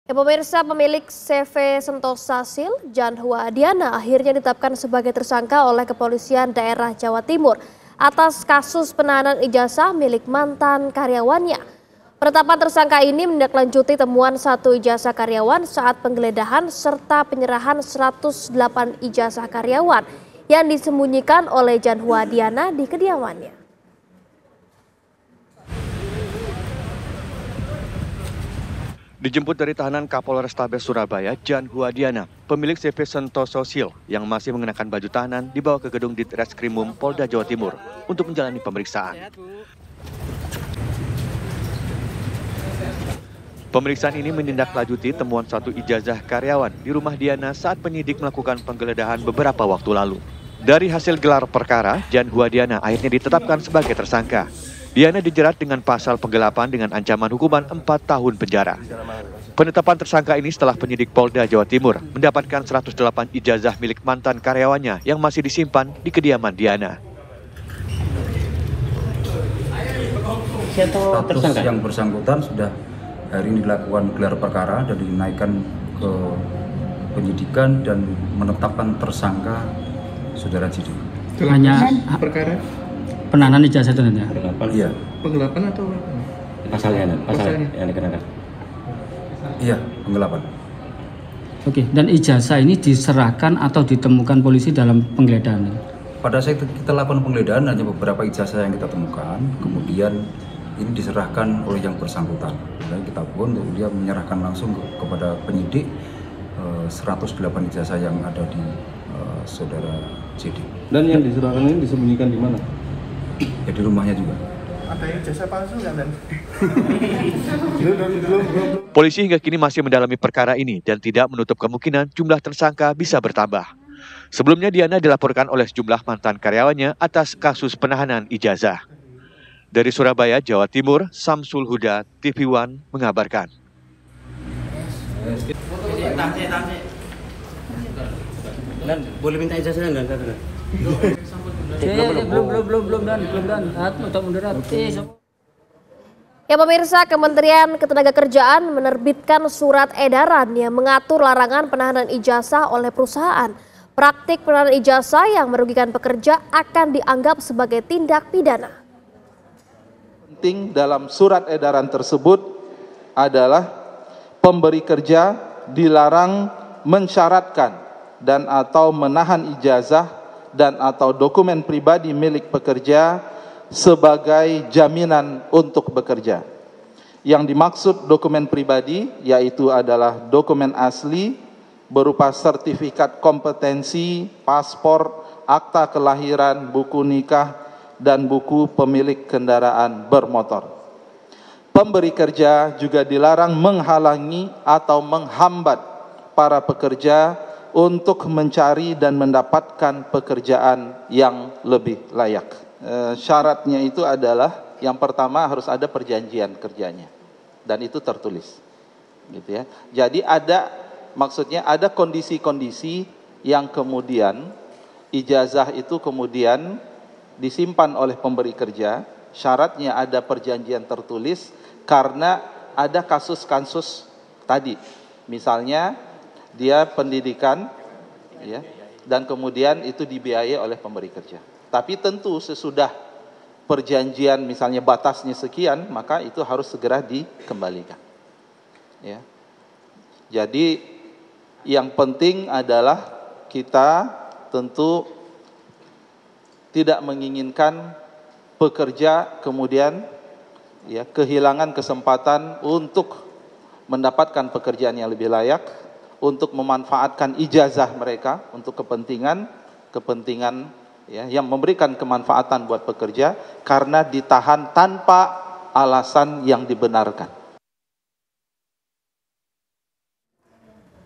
Ya, pemirsa, pemilik CV Sentosa Sil, Jan Huadiana, akhirnya ditetapkan sebagai tersangka oleh Kepolisian Daerah Jawa Timur atas kasus penahanan ijazah milik mantan karyawannya. Penetapan tersangka ini menindaklanjuti temuan satu ijazah karyawan saat penggeledahan serta penyerahan 108 ijazah karyawan yang disembunyikan oleh Jan Huadiana di kediamannya. Dijemput dari tahanan Kapolrestabes Surabaya, Jan Huadiana, pemilik CV Sentosa Sil yang masih mengenakan baju tahanan, dibawa ke gedung Ditreskrimum Polda Jawa Timur untuk menjalani pemeriksaan. Pemeriksaan ini menindaklanjuti temuan satu ijazah karyawan di rumah Diana saat penyidik melakukan penggeledahan beberapa waktu lalu. Dari hasil gelar perkara, Jan Huadiana akhirnya ditetapkan sebagai tersangka. Diana dijerat dengan pasal penggelapan dengan ancaman hukuman 4 tahun penjara. Penetapan tersangka ini setelah penyidik Polda Jawa Timur mendapatkan 108 ijazah milik mantan karyawannya yang masih disimpan di kediaman Diana. Status yang bersangkutan sudah hari ini dilakukan gelar perkara dan dinaikkan ke penyidikan dan menetapkan tersangka saudara JD. Hanya perkara penahanan ijazah itu nanti. Iya. Penggelapan atau apa? Pasalnya yang dikenakan. Iya, penggelapan. Oke, dan ijazah ini diserahkan atau ditemukan polisi dalam penggeledahan? Pada saat kita lakukan penggeledahan hanya beberapa ijazah yang kita temukan, kemudian ini diserahkan oleh yang bersangkutan. Dan kita pun untuk dia menyerahkan langsung kepada penyidik 108 ijazah yang ada di saudara JD. Dan yang diserahkan ini disembunyikan di mana? Ya di rumahnya juga. Ada ijazah palsu kan? Polisi hingga kini masih mendalami perkara ini dan tidak menutup kemungkinan jumlah tersangka bisa bertambah. Sebelumnya Diana dilaporkan oleh sejumlah mantan karyawannya atas kasus penahanan ijazah. Dari Surabaya, Jawa Timur, Samsul Huda, TV One mengabarkan. Boleh minta ijazahnya enggak? Belum dan. Ya, pemirsa, Kementerian Ketenagakerjaan menerbitkan surat edaran yang mengatur larangan penahanan ijazah oleh perusahaan. Praktik penahanan ijazah yang merugikan pekerja akan dianggap sebagai tindak pidana. Penting dalam surat edaran tersebut adalah pemberi kerja dilarang mensyaratkan dan atau menahan ijazah dan atau dokumen pribadi milik pekerja sebagai jaminan untuk bekerja. Yang dimaksud dokumen pribadi yaitu adalah dokumen asli berupa sertifikat kompetensi, paspor, akta kelahiran, buku nikah, dan buku pemilik kendaraan bermotor. Pemberi kerja juga dilarang menghalangi atau menghambat para pekerja untuk mencari dan mendapatkan pekerjaan yang lebih layak. Syaratnya itu adalah yang pertama harus ada perjanjian kerjanya dan itu tertulis, gitu ya. Jadi maksudnya ada kondisi-kondisi yang kemudian ijazah itu kemudian disimpan oleh pemberi kerja. Syaratnya ada perjanjian tertulis karena ada kasus-kasus tadi, misalnya dia pendidikan, ya, dan kemudian itu dibiayai oleh pemberi kerja. Tapi tentu sesudah perjanjian misalnya batasnya sekian, maka itu harus segera dikembalikan. Ya. Jadi yang penting adalah kita tentu tidak menginginkan pekerja kemudian ya kehilangan kesempatan untuk mendapatkan pekerjaan yang lebih layak, untuk memanfaatkan ijazah mereka untuk kepentingan ya, yang memberikan kemanfaatan buat pekerja karena ditahan tanpa alasan yang dibenarkan.